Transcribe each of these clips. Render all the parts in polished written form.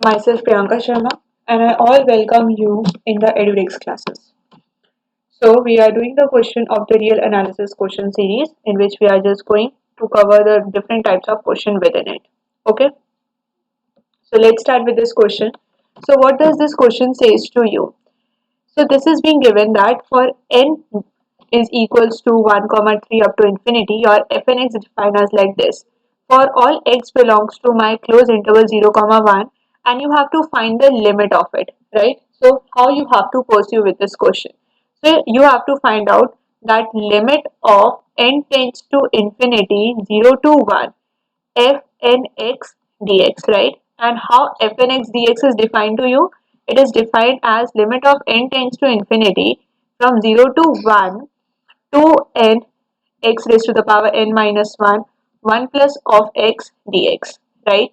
Myself Priyanka Sharma, and I all welcome you in the EduDex classes. So we are doing the question of the real analysis question series, in which we are just going to cover the different types of question within it. Okay, so let's start with this question. So what does this question says to you? So this is being given that for n is equals to 1 comma 3 up to infinity, your fn x is defined as like this. For all x belongs to my closed interval 0 comma 1, and you have to find the limit of it, right? So how you have to pursue with this question? So you have to find out that limit of n tends to infinity 0 to 1 fn x dx, right? And how fn x dx is defined to you? It is defined as limit of n tends to infinity from 0 to 1 to n x raised to the power n minus 1, 1 plus of x dx, right?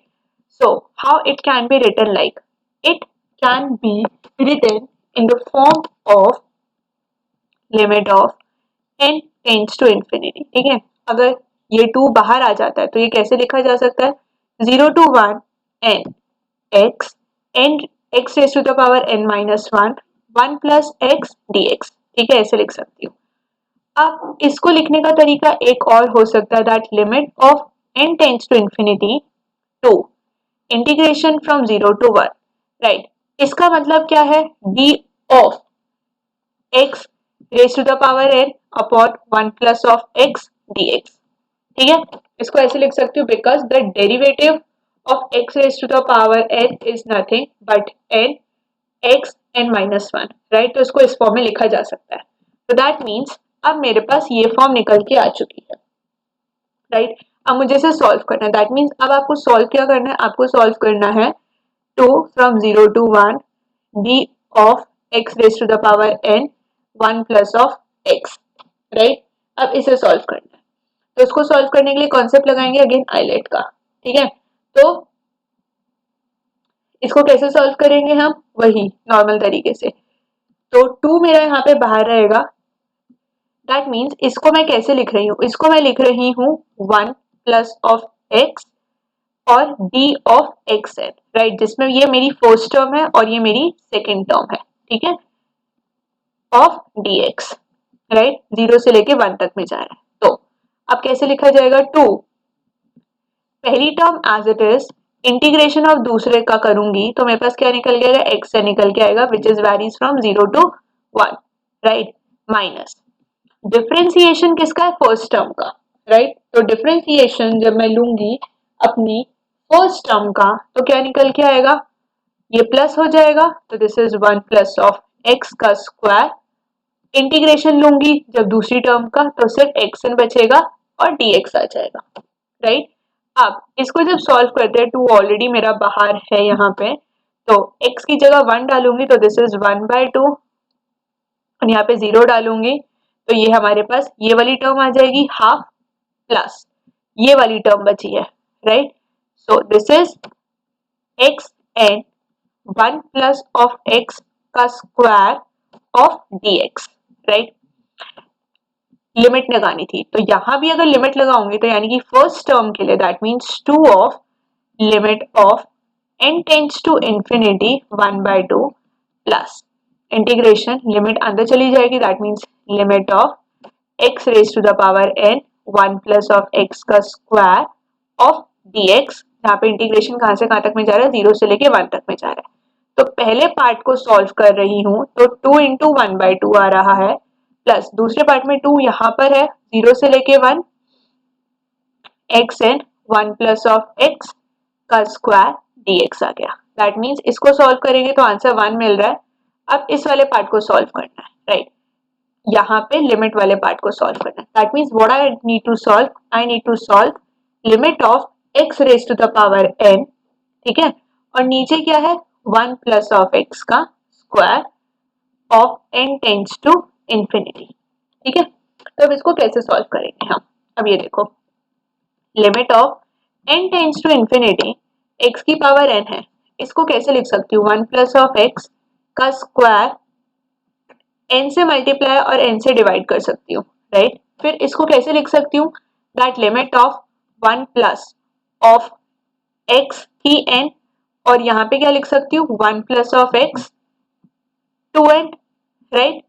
So, how it can be written like? It can be written in the form of limit of n tends to infinity. ठीक है, अगर ये 2 बाहर आ जाता है तो ये कैसे लिखा जा सकता है? 0 to 1 n x n x raise to the power n minus 1 1 plus x dx. ठीक है, ऐसे लिख सकती हूँ. अब इसको लिखने का तरीका एक और हो सकता है, that limit of n tends to infinity to integration from 0 to 1, right? इसका मतलब क्या है? b of x raise to the power n upon 1 plus of x dx. ठीक है, इसको ऐसे लिख सकती हूँ, because the derivative of x raise to the power n is nothing but n x n minus 1, right? तो इसको इस फॉर्म में लिखा जा सकता है. तो दैट मीन्स अब मेरे पास ये फॉर्म निकल के आ चुकी है, राइट? अब मुझे इसे सॉल्व करना है. दैट मीन्स अब आपको सॉल्व क्या करना है? आपको सॉल्व करना है 2 from 0 to 1 b of x raise to the power n 1 plus of x, right? अब इसे सॉल्व करना है. तो इसको सॉल्व करने के लिए कॉन्सेप्ट लगाएंगे अगेन आइलेट का. ठीक है, तो इसको कैसे सॉल्व करेंगे हम? वही नॉर्मल तरीके से. तो 2 मेरा यहाँ पे बाहर रहेगा. दैट मीन्स इसको मैं कैसे लिख रही हूँ? इसको मैं लिख रही हूँ 1 प्लस ऑफ x और d ऑफ एक्स है, राइट? जिसमें ये मेरी फर्स्ट टर्म है और ये मेरी सेकेंड टर्म है. ठीक है, ऑफ dx, राइट? 0 से लेके 1 तक में जा रहा है. तो अब कैसे लिखा जाएगा? 2 पहली term as it is, integration of दूसरे का करूंगी तो मेरे पास क्या निकल के आएगा? x से निकल के आएगा, which is varies from 0 to 1, right? Minus differentiation किसका है? फर्स्ट टर्म का, राइट? तो डिफरेंशिएशन जब मैं लूंगी अपनी फर्स्ट टर्म का तो क्या निकल के आएगा? ये प्लस हो जाएगा, तो this is 1 plus of x का स्क्वायर. इंटीग्रेशन लूंगी जब दूसरी टर्म का तो सिर्फ xn बचेगा और dx आ जाएगा, राइट? अब इसको जब सॉल्व करते हैं, 2 ऑलरेडी मेरा बाहर है यहाँ पे, तो x की जगह 1 डालूंगी तो दिस इज 1/2 और यहाँ पे 0 डालूंगी तो ये हमारे पास ये वाली टर्म आ जाएगी हाफ प्लस ये वाली टर्म बची है, right? So this is x n 1 plus of x का square of dx, right? Limit लगानी थी तो यहाँ भी अगर लिमिट लगाऊंगी तो यानी कि फर्स्ट टर्म के लिए that means 2 of limit of n tends to infinity 1/2 plus integration limit अंदर चली जाएगी, that means limit of x raise to the power n 1 plus of x का स्क्वायर ऑफ dx. यहाँ पे इंटीग्रेशन कहाँ से कहाँ तक में जा रहा है? 0 से लेके 1 तक में जा रहा है. तो पहले पार्ट को सॉल्व कर रही हूँ तो 2 इंटू 1/2 आ रहा है, प्लस दूसरे पार्ट में 2 यहाँ पर है, 0 से लेके 1 x n 1 plus of x का स्क्वायर dx आ गया. दैट मीन्स इसको सॉल्व करेंगे तो आंसर 1 मिल रहा है. अब इस वाले पार्ट को सॉल्व करना है, राइट? यहाँ पे लिमिट वाले पार्ट को सॉल्व करना है. That means what I need to solve, I need to solve limit of x raise to the power n. ठीक है, और नीचे क्या है? 1 प्लस ऑफ x का square of n tends to infinity. ठीक है, तो अब इसको कैसे सॉल्व करेंगे हम? अब ये देखो, limit of n tends to infinity x की पावर n है, इसको कैसे लिख सकती हूँ? 1 प्लस ऑफ x का स्क्वायर n से मल्टीप्लाई और n से डिवाइड कर सकती हूँ, राइट? फिर इसको कैसे लिख सकती हूँ? That limit of 1 plus of x की n और यहाँ पे क्या लिख सकती हूँ 1 plus of x 2n, right.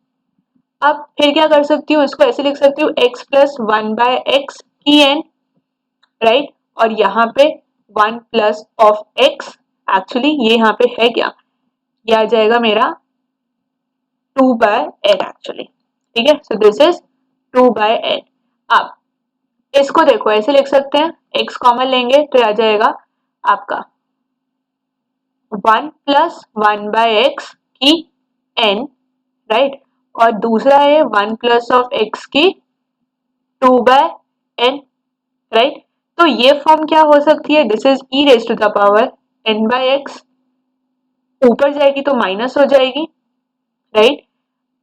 अब फिर क्या कर सकती हूँ, इसको ऐसे लिख सकती हूँ x प्लस 1 बाय एक्स की n, राइट। और यहाँ पे 1 प्लस ऑफ x, एक्चुअली ये यहाँ पे है क्या, ये आ जाएगा मेरा 2 बाय n एक्चुअली, ठीक है। So this is 2 by n। अब इसको देखो ऐसे लिख सकते हैं, x कॉमन लेंगे तो आ जाएगा आपका 1 प्लस 1 बाय एक्स की n, राइट। और दूसरा है 1 प्लस ऑफ x की 2 बाय n, राइट। तो ये फॉर्म क्या हो सकती है, this is e raise to the power n by x, ऊपर जाएगी तो माइनस हो जाएगी, राइट।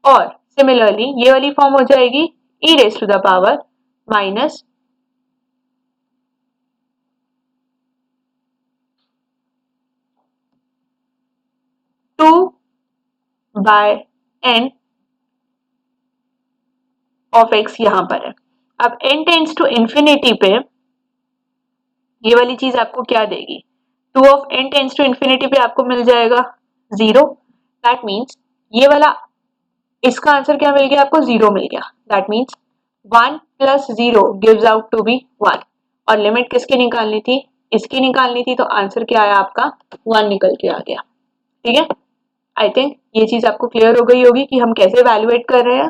और सिमिलरली ये वाली फॉर्म हो जाएगी e raise to the power minus 2 by n of x यहाँ पर है। अब n टेंड्स टू इंफिनिटी पे ये वाली चीज आपको क्या देगी, 2 of n tends to infinity पे आपको मिल जाएगा 0। दैट मीन्स ये वाला, इसका आंसर क्या मिल गया आपको, 0 मिल गया। That means 1 plus 0 gives out to be 1। और लिमिट किसकी निकालनी थी, इसकी निकालनी थी, तो आंसर क्या आया आपका 1 निकल के आ गया, ठीक है। आई थिंक ये चीज आपको क्लियर हो गई होगी कि हम कैसे वैल्यूएट कर रहे हैं,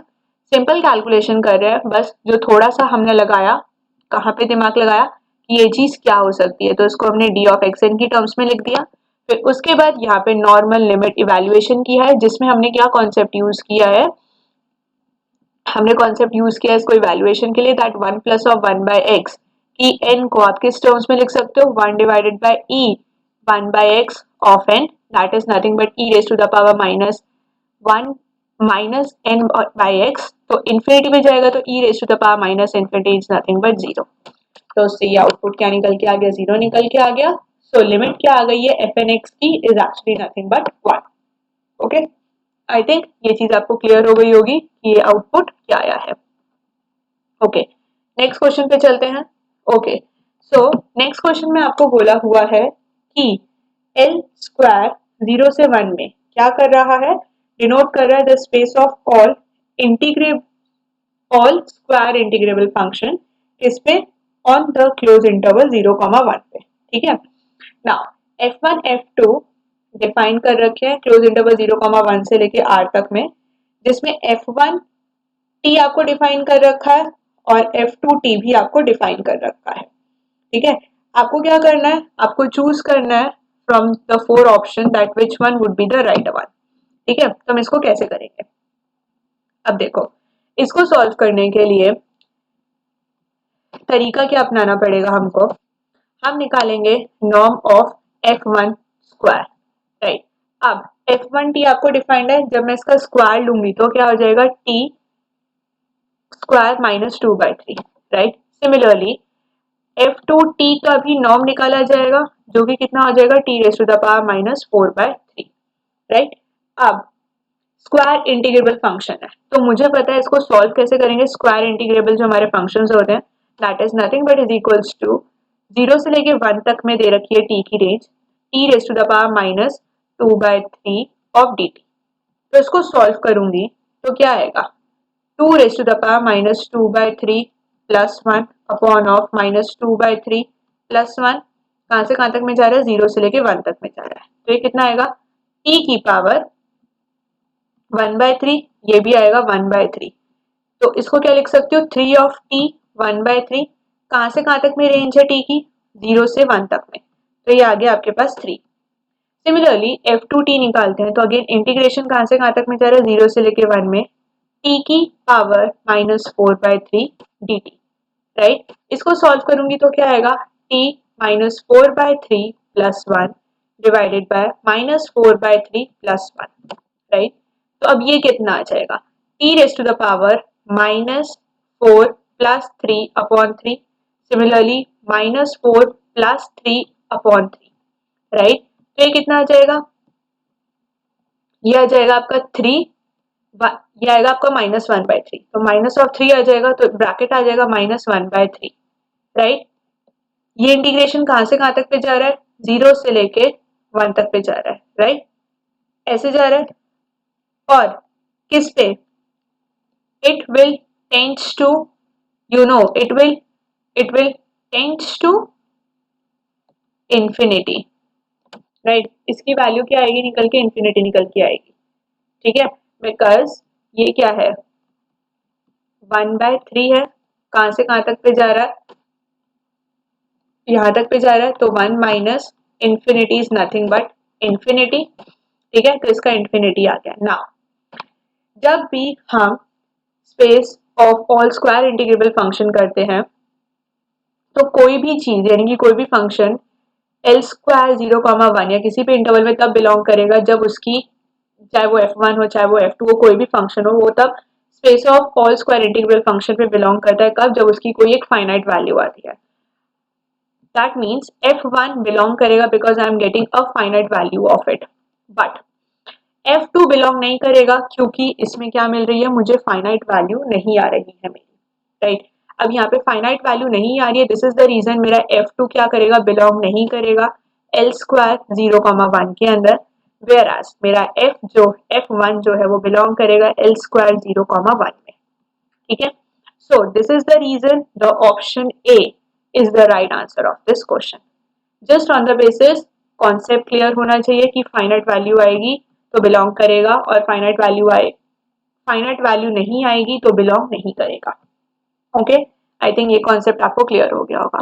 सिंपल कैलकुलेशन कर रहे हैं, बस जो थोड़ा सा हमने लगाया, कहाँ पे दिमाग लगाया कि ये चीज क्या हो सकती है, तो इसको हमने डी ऑफ एक्स एन की टर्म्स में लिख दिया। फिर उसके बाद यहाँ पे नॉर्मल लिमिट इवैल्यूएशन किया है, जिसमें हमने क्या कॉन्सेप्ट यूज किया है, हमने कॉन्सेप्ट यूज किया है इसको इवैल्यूएशन के लिए, that 1 plus of 1 by x की n को आप किस टर्म्स में लिख सकते हो, 1 divided by e 1 by x of n, that is nothing but e raise to the power minus 1 minus n by x, तो इन्फिनिटी में जाएगा तो e raise to the power minus infinity is nothing but 0। तो उससे ये output क्या निकल के आ गया, 0 निकल के आ गया। सो लिमिट क्या आ गई है एफ एन एक्स की, is actually nothing but 1। Okay, I think ये चीज आपको क्लियर हो गई होगी कि ये आउटपुट क्या आया है। ओके, नेक्स्ट क्वेश्चन पे चलते हैं। ओके, सो नेक्स्ट क्वेश्चन में आपको बोला हुआ है कि एल स्क्वायर 0 से 1 में क्या कर रहा है, डिनोट कर रहा है the space of all integrable all square integrable function, इस पे ऑन द क्लोज इंटरवल 0,1 पे, ठीक है। नाउ f1 f2 डिफाइन कर रखे हैं क्लोज इंटरवल 0,1 से लेके r तक में, जिसमें f1 t आपको डिफाइन कर रखा है और f2 t भी आपको डिफाइन कर रखा है, ठीक है। आपको क्या करना है, आपको चूज करना है from the 4 option that which one would be the right one, ठीक है। तो हम इसको कैसे करेंगे, अब देखो इसको सॉल्व करने के लिए तरीका क्या अपनाना पड़ेगा हमको, हम निकालेंगे norm of f1 square, right. अब f1t आपको डिफाइंड है, जब मैं इसका स्क्वायर लूंगी तो क्या हो जाएगा t square minus 2/3, right. Similarly f2t का भी नॉर्म निकाला जाएगा, जो कि कितना हो जाएगा t raise to the power minus 4/3, right. अब स्क्वायर इंटीग्रेबल फंक्शन है तो मुझे पता है इसको सॉल्व कैसे करेंगे। स्क्वायर इंटीग्रेबल जो हमारे फंक्शंस होते हैं that is nothing but is equals to 0 से लेके 1 तक में दे रखी है t की range, t raise to the power minus 2/3 of dt। तो इसको सॉल्व करूंगी तो क्या आएगा, 2 raise to the power minus 2/3 plus 1 upon of minus 2/3 plus 1, कहाँ से कहाँ तक में जा रहा है, 0 से लेके 1 तक में जा रहा है, तो ये कितना आएगा t की पावर 1/3, ये भी आएगा 1/3। तो इसको क्या लिख सकते हो, 3 ऑफ t 1/3, कहाँ से कहाँ तक में रेंज है t की, 0 से 1 तक में, तो ये आ गया आपके पास 3। सिमिलरली f2t निकालते हैं तो अगेन इंटीग्रेशन कहाँ से कहाँ तक में जा रहा है, 0 से लेके 1 में, t की पावर माइनस 4/3 dt, राइट। इसको सॉल्व करूंगी तो क्या आएगा, t minus 4/3 plus 1 divided by minus 4/3 plus 1, right. तो अब ये कितना आ जाएगा, t raise to the power minus 4 plus 3 upon 3, similarly minus 4 plus 3 upon 3, right. तो ये कितना आ जाएगा, ये आ जाएगा आपका 3, ये आएगा आपका माइनस 1/3, तो माइनस ऑफ 3 आ जाएगा, तो ब्रैकेट आ जाएगा माइनस 1/3, राइट। ये इंटीग्रेशन कहाँ से कहाँ तक पे जा रहा है, 0 से लेके 1 तक पे जा रहा है, राइट, ऐसे जा रहा है। और किस पे, it will tends to, it will tends to infinity, right, इसकी वैल्यू क्या आएगी निकल के, इंफिनिटी निकल के आएगी, ठीक है, बिकॉज ये क्या है 1/3 है, कहां से कहां तक पे जा रहा है, यहां तक पे जा रहा है, तो 1 minus infinity is nothing but infinity, ठीक है, तो इसका इंफिनिटी आ गया। नाउ जब भी हम space of all square integrable function करते हैं तो कोई भी चीज यानी कि कोई भी फंक्शन एल स्क्वायर 0,1 या किसी भी इंटरवल में तब बिलोंग करेगा जब उसकी, चाहे वो f1 हो चाहे वो f2 हो, कोई भी फंक्शन हो, वो तब space of all square integral function पे बिलोंग करता है। कब, जब उसकी कोई एक फाइनाइट वैल्यू आती है। दैट मीन्स f1 बिलोंग करेगा because I am getting a finite value of it, but f2 belong नहीं करेगा क्योंकि इसमें क्या मिल रही है, मुझे फाइनाइट वैल्यू नहीं आ रही है मेरी, राइट। अब यहाँ पे फाइनाइट वैल्यू नहीं आ रही है, दिस इज द रीजन मेरा f2 क्या करेगा, बिलोंग नहीं करेगा एल स्क्वायर 0,1 के अंदर, वेयर एज मेरा f1 जो है वो बिलोंग करेगा एल स्क्वायर 0,1 में, ठीक है। So this is the reason the option A is the right answer of this question. Just on the basis concept clear होना चाहिए कि फाइनाइट वैल्यू आएगी तो बिलोंग करेगा और फाइनाइट वैल्यू नहीं आएगी तो बिलोंग नहीं करेगा। ओके, आई थिंक ये कॉन्सेप्ट आपको क्लियर हो गया होगा।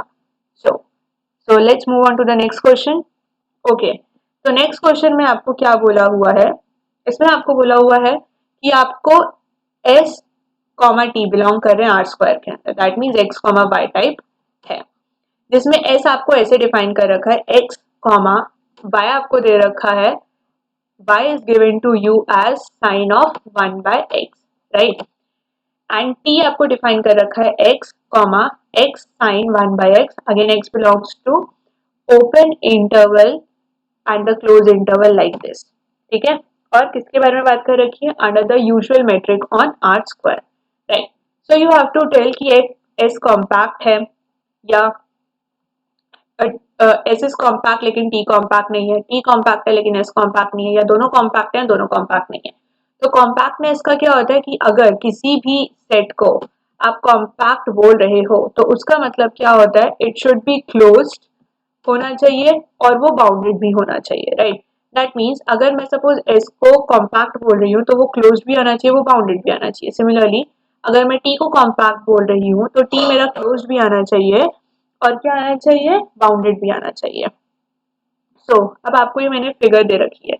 So let's move on to the next question. Okay, तो नेक्स्ट क्वेश्चन में आपको क्या बोला हुआ है, इसमें आपको बोला हुआ है कि आपको s कॉमा टी बिलोंग कर रहे हैं आर स्क्वायर के अंदर, that means x comma y type है, जिसमें s आपको ऐसे डिफाइन कर रखा है x कॉमा y आपको दे रखा है y is given to you as sin of 1/x, right, and t आपको डिफाइन कर रखा है x comma x sin 1/x, again x belongs to open interval and the close interval like this, ठीक है। और किसके बारे में बात कर रखी है, under the usual metric on R square, right. So you have to tell कि एस कॉम्पैक्ट है या एस इज कॉम्पैक्ट लेकिन टी कॉम्पैक्ट नहीं है, टी कॉम्पैक्ट है लेकिन एस कॉम्पैक्ट नहीं है, या दोनों कॉम्पैक्ट है दोनों कॉम्पैक्ट नहीं है। तो कॉम्पैक्टनेस का क्या होता है कि अगर किसी भी सेट को आप कॉम्पैक्ट बोल रहे हो तो उसका मतलब क्या होता है, इट शुड बी क्लोज्ड होना चाहिए और वो बाउंडेड भी होना चाहिए, राइट। दैट मीन्स अगर मैं सपोज एस को कॉम्पैक्ट बोल रही हूँ तो वो क्लोज भी आना चाहिए, वो बाउंडेड भी आना चाहिए। सिमिलरली अगर मैं टी को कॉम्पैक्ट बोल रही हूँ तो टी मेरा क्लोज भी आना चाहिए और क्या आना चाहिए, बाउंडेड भी आना चाहिए। सो अब आपको ये मैंने फिगर दे रखी है,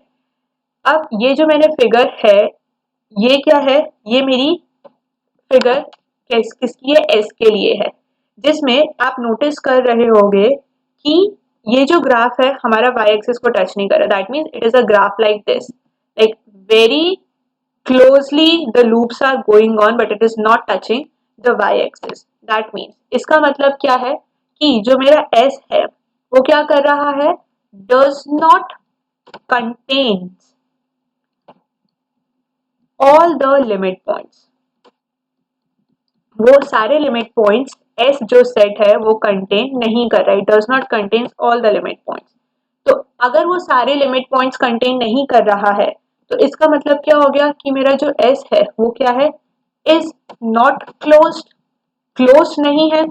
अब ये जो मैंने फिगर है ये क्या है, ये मेरी फिगर किसकी है, एस के लिए है, जिसमें आप नोटिस कर रहे होंगे कि ये जो ग्राफ है हमारा y एक्सिस को टच नहीं कर रहा, that means it is a graph like this, like very closely the loops are going on but it is not touching the y axis, that means इसका मतलब क्या है कि जो मेरा s है वो क्या कर रहा है, does not contain all the limit points, वो सारे लिमिट पॉइंट्स s जो सेट है वो कंटेन नहीं कर रहा है, does not contain all the limit points. तो अगर वो सारे लिमिट पॉइंट्स कंटेन नहीं कर रहा है तो इसका मतलब क्या हो गया कि मेरा जो s है वो क्या है, इज नॉट क्लोज्ड, क्लोज नहीं है।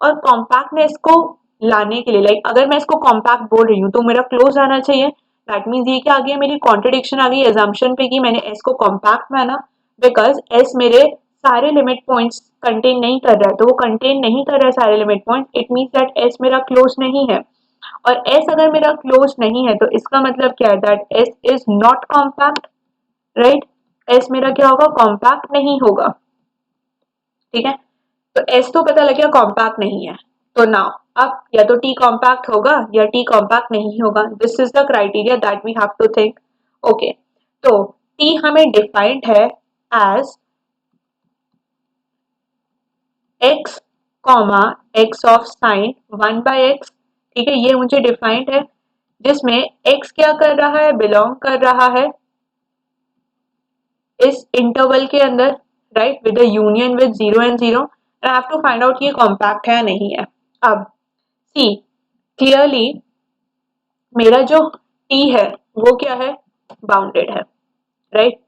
और कॉम्पैक्टनेस को लाने के लिए, लाइक अगर मैं इसको कॉम्पैक्ट बोल रही हूँ तो मेरा क्लोज आना चाहिए, दैट मीन्स ये क्या आ गया, मेरी कॉन्ट्रडिक्शन आ गई एजम्पशन पे कि मैंने s को कॉम्पैक्ट माना बिकॉज s मेरे सारे लिमिट पॉइंट्स कंटेन नहीं कर रहा है, तो वो कंटेन नहीं कर रहा है सारे limit points, it means that s मेरा क्लोज नहीं है। और s अगर मेरा क्लोज नहीं है तो इसका मतलब क्या है, that s is not compact, right, s मेरा क्या होगा, कॉम्पैक्ट नहीं होगा, ठीक है। तो s तो पता लग गया कॉम्पैक्ट नहीं है, तो नाउ अब या तो t कॉम्पैक्ट होगा या t कॉम्पैक्ट नहीं होगा, this is the criteria that we have to think. Okay, तो t हमें डिफाइंड है as x comma x of sine 1/x, ठीक है, ये मुझे डिफाइंड है, जिसमें x क्या कर रहा है, बिलोंग कर रहा है इस इंटरवल के अंदर, right, with the union with 0 and 0, I have to find out ये कॉम्पैक्ट है या नहीं है। अब सी क्लियरली मेरा जो टी है वो क्या है, बाउंडेड है, राइट।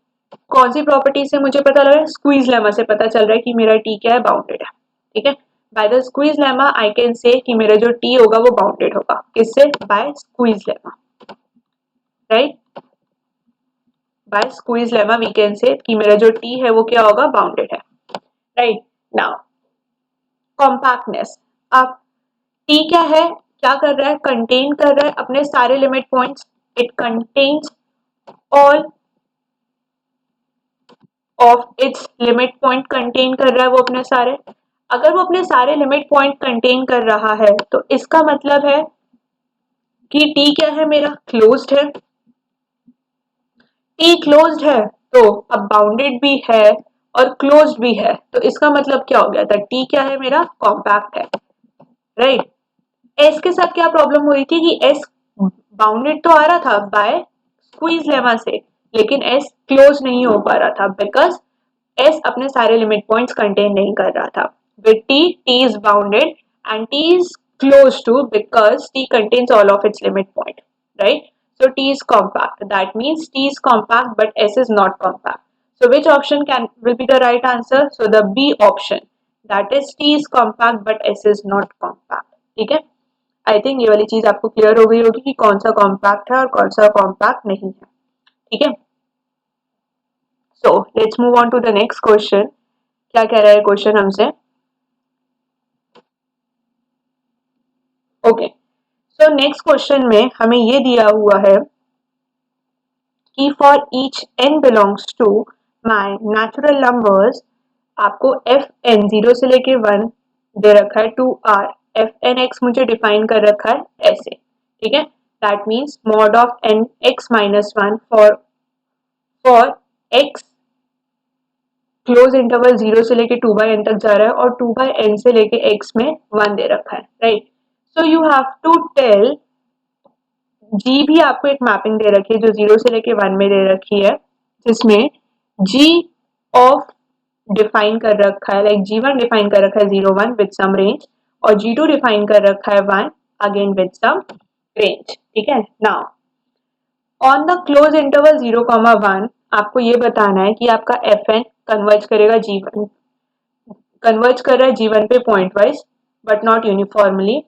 कौन सी प्रॉपर्टी से मुझे पता लग रहा है, स्क्वीज लेमा से पता चल रहा है कि मेरा टी क्या है, बाउंडेड है, ठीक है। By the squeeze lemma I can say कि मेरा जो टी होगा वो बाउंडेड होगा, किससे, by squeeze lemma, right. By squeeze lemma we can say कि मेरा जो टी है वो क्या होगा, बाउंडेड है, राइट। नाउ कॉम्पैक्टनेस, अब टी क्या है, क्या कर रहा है, कंटेन कर रहा है अपने सारे limit points, it contains all of its limit point, contain कर रहा है वो अपने सारे। अगर वो अपने सारे लिमिट पॉइंट कंटेन कर रहा है तो इसका मतलब है कि टी क्या है, मेरा क्लोज्ड है। टी क्लोज्ड है तो अब बाउंडेड भी है और क्लोज्ड भी है, तो इसका मतलब क्या हो गया था, टी क्या है, मेरा कॉम्पैक्ट है, राइट। एस के साथ क्या प्रॉब्लम हो रही थी कि एस बाउंडेड तो आ रहा था बाय स्क्वीज लेमा से, लेकिन एस क्लोज नहीं हो पा रहा था बिकॉज एस अपने सारे लिमिट पॉइंट्स कंटेन नहीं कर रहा था। With T is bounded and T is closed too because T contains all of its limit point, right. So T is compact. That means T is compact, but S is not compact. So which option will be the right answer? So the B option. That is T is compact, but S is not compact. ठीक है? आई think ये वाली चीज आपको clear हो गई होगी कि कौन सा कॉम्पैक्ट है और कौन सा कॉम्पैक्ट नहीं है, ठीक है। So let's move on to the next question. क्या कह रहा है क्वेश्चन हमसे, ओके। सो नेक्स्ट क्वेश्चन में हमें ये दिया हुआ है कि for each n belongs to my natural numbers, आपको एफ एन 0 से लेके 1 दे रखा है to R, f n x मुझे डिफाइन कर रखा है ऐसे, ठीक है। That means mod of n x minus 1 for x closed interval 0 से लेके 2/n तक जा रहा है और 2/n से लेके x में 1 दे रखा है, right. So you have to tell, जी भी आपको एक मैपिंग दे रखी है जो 0 से लेके 1 में दे रखी है, जिसमें जी ऑफ डिफाइन कर रखा है, लाइक G1 डिफाइन कर रखा है 0 1 विद सम रेंज और G2 डिफाइन कर रखा है 1 अगेन विद सम रेंज, ठीक है। Now on the close interval 0, 1 आपको ये बताना है कि आपका Fn कन्वर्ज करेगा G1, कन्वर्ज कर रहा है G1 पे point wise but not uniformly,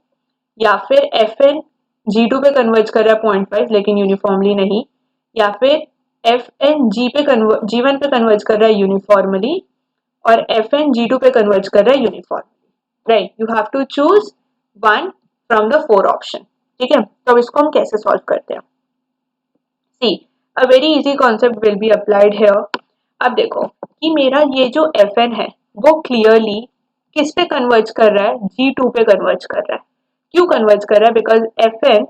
या फिर Fn G2 पे कन्वर्ज कर रहा है पॉइंट वाइज लेकिन यूनिफॉर्मली नहीं, या फिर Fn G1 पे कन्वर्ज कर रहा है यूनिफॉर्मली और Fn G2 पे कन्वर्ज कर रहा है uniformly, right. You have to choose one from the 4 option, ठीक है। तो अब इसको हम कैसे सॉल्व करते हैं, see a very easy concept will be applied here. अब देखो कि मेरा ये जो Fn है वो क्लियरली किस पे कन्वर्ज कर रहा है, G2 पे कन्वर्ज कर रहा है। क्यों कन्वर्ज कर रहा है, because Fn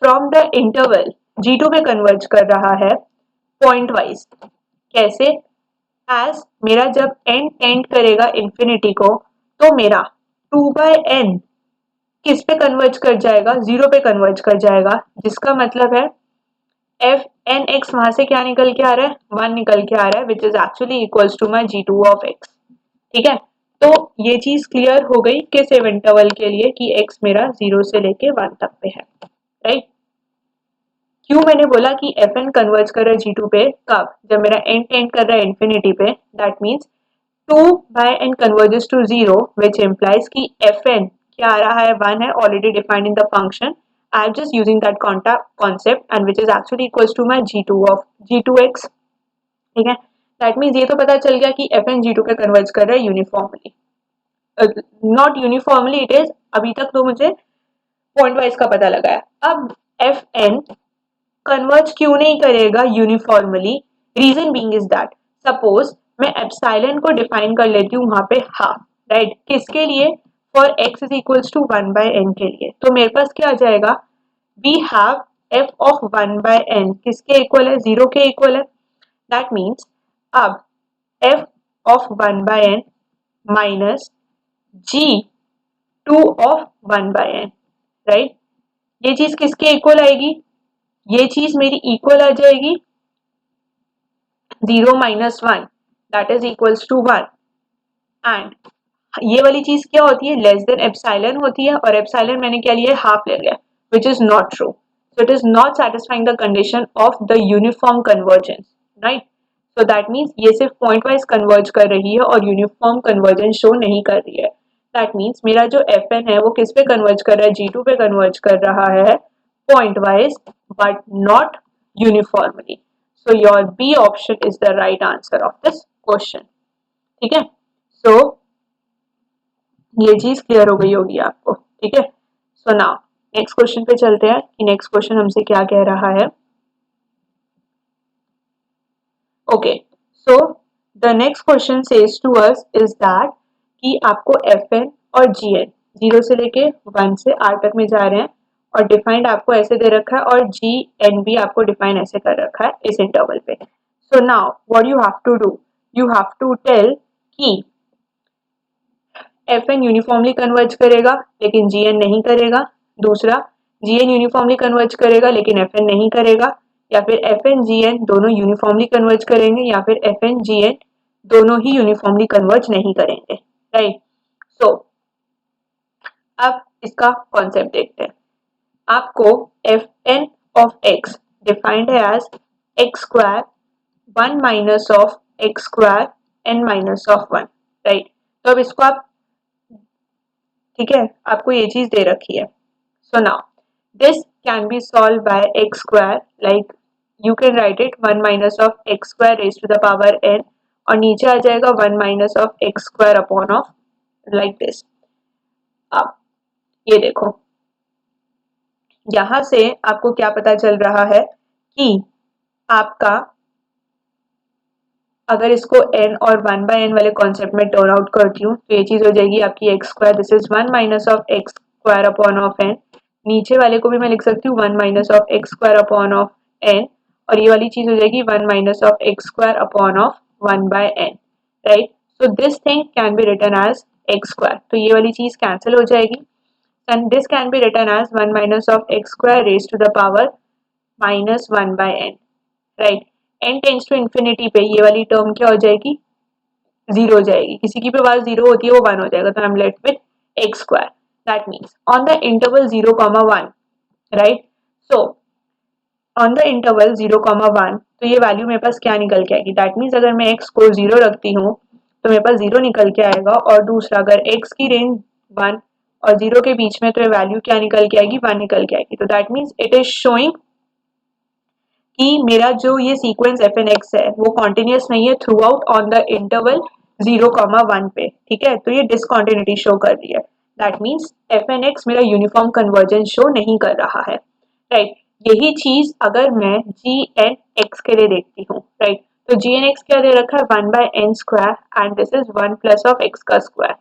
from the interval G2 पे कन्वर्ज कर रहा है पॉइंट वाइज, कैसे, एज मेरा जब n टेंड करेगा इंफिनिटी को तो मेरा 2/n किस पे कन्वर्ज कर जाएगा, 0 पे कन्वर्ज कर जाएगा, जिसका मतलब है एफ एन एक्स वहां से क्या निकल के आ रहा है, 1 निकल के आ रहा है which is actually equals to my G2 of x, ठीक है। तो ये चीज क्लियर हो गई किस इंटरवल के लिए कि x मेरा 0 से लेके 1 तक पे है, राइट। क्यों मैंने बोला कि Fn कन्वर्ज कर रहा है G2 पे, कब, जब मेरा n टेंड कर रहा है इंफिनिटी पे, that means 2/n converges to 0 which implies कि Fn क्या आ रहा है, 1 है already defined in the function. I am just using that concept and which is actually equals to my G2 of G2x, ठीक है। That means ये तो पता चल गया कि Fn G2 पे कन्वर्ज कर रहा है uniformly, not uniformly it is, अभी तक तो मुझे पॉइंट वाइज का पता लगा है। अब Fn कन्वर्ज क्यों नहीं करेगा uniformly, reason being is that suppose मैं एप्सिलॉन को डिफाइन कर लेती हूँ वहां पे हाफ, राइट, किसके लिए, for x is equals to 1/n के लिए, तो मेरे पास क्या आ जाएगा, we have f of 1/n किसके इक्वल है, 0 के इक्वल है। दैट मीन्स अब f of 1/n minus G2 of 1/n, right, ये चीज किसके इक्वल आएगी, ये चीज मेरी इक्वल आ जाएगी 0 - 1 that is equals to 1 and ये वाली चीज क्या होती है, लेस देन एप्सिलॉन होती है और एप्सिलॉन मैंने क्या लिया है, हाफ ले लिया, which is not true. so it is not satisfying the condition of the uniform convergence, right? So that means ये सिर्फ पॉइंट वाइज कन्वर्ज कर रही है और यूनिफॉर्म कन्वर्जेंस शो नहीं कर रही है. दैट मीन्स मेरा जो Fn है वो किस पे कन्वर्ज कर रहा है, G2 पे कन्वर्ज कर रहा है point wise but not uniformly. So your B option is the right answer of this question. ठीक है, सो ये चीज क्लियर हो गई होगी आपको. ठीक है, सो नाउ नेक्स्ट क्वेश्चन पे चलते हैं कि नेक्स्ट क्वेश्चन हमसे क्या कह रहा है. Okay, so the next question says to us is that कि आपको Fn और Gn 0 से लेके 1 से R तक में जा रहे हैं और डिफाइंड आपको ऐसे दे रखा है और Gn भी आपको डिफाइन ऐसे कर रखा है इस इंटरवल पे. So now what you have to do, you have to tell कि Fn यूनिफॉर्मली कन्वर्ज करेगा लेकिन Gn नहीं करेगा. दूसरा, Gn यूनिफॉर्मली कन्वर्ज करेगा लेकिन Fn नहीं करेगा. या फिर Fn Gn दोनों यूनिफॉर्मली कन्वर्ज करेंगे या फिर Fn Gn दोनों ही यूनिफॉर्मली कन्वर्ज नहीं करेंगे. राइट, सो अब इसका कॉन्सेप्ट देखते हैं. आपको Fn ऑफ x डिफाइंड है as x square 1 minus of x square n minus of 1. Right, तो अब इसको आप, ठीक है, आपको ये चीज दे रखी है. So now this can be solve by x square, like you can write it 1 minus of x square raise to the power n और नीचे आ जाएगा 1 minus of x square upon of like this. अब ये देखो, यहां से आपको क्या पता चल रहा है कि आपका अगर इसको n और 1/n वाले कॉन्सेप्ट में टर्न आउट करती हूँ तो ये चीज हो जाएगी आपकी x square, this is 1 minus of x square upon of n. नीचे वाले को भी मैं लिख सकती हूँ 1 minus of x square upon of n और ये वाली चीज हो जाएगी 1 minus of x square upon of 1/n. Right, so this thing can be written as x square, तो ये वाली चीज कैंसिल हो जाएगी and this can be written as 1 minus of x square raise to the power minus 1/n. Right, n tends to infinity पे ये वाली term क्या हो जाएगी, 0 हो जाएगी. किसी की भी बात 0 होती है वो 1 हो जाएगा, तो I am left with x square. That means on the interval 0,1, right, so on the interval 0,1 तो ये वैल्यू मेरे पास क्या निकल के आएगी. दैट मीन्स अगर मैं x को 0 रखती हूँ तो मेरे पास 0 निकल के आएगा और दूसरा अगर x की रेंज 1 और 0 के बीच में तो ये वैल्यू क्या निकल के आएगी, 1 निकल के आएगी. तो that means it is showing कि मेरा जो ये सीक्वेंस Fnx है वो कॉन्टिन्यूस नहीं है through out on the interval 0,1 पे. ठीक है, तो ये डिसकॉन्टिन्यूटी शो कर रही है. दैट मीन्स Fnx मेरा यूनिफॉर्म कन्वर्जेंस शो नहीं कर रहा है. राइट, यही चीज अगर मैं Gnx के लिए देखती हूँ, राइट, तो Gnx क्या दे रखा है 1/n square and this is 1 plus of x का स्क्वायर.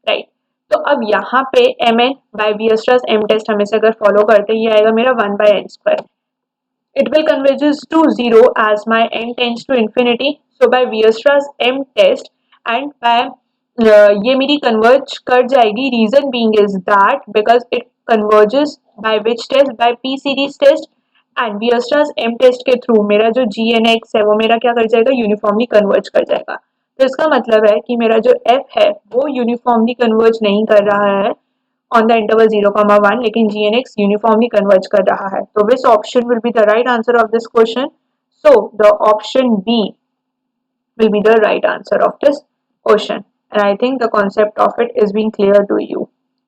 राइट, तो अब यहाँ पे mn by Weierstrass m test हमेशा अगर फॉलो करते हैं ये आएगा मेरा 1/n square. It will converges to 0 as my n tends to infinity. So by Weierstrass m test and by ये मेरी converge कर जाएगी. Reason being is that because it converges by which test, by p series test and Weierstrass m test के through मेरा जो gnx है वो मेरा क्या कर जाएगा, uniformly converge कर जाएगा. तो इसका मतलब है कि मेरा जो f है वो uniformly converge नहीं कर रहा है on the interval 0,1 लेकिन Gnx uniformly converge कर रहा है. तो which option will be the right answer of this question? So the option B will be the right answer of this question and I think the concept of it is being clear to you.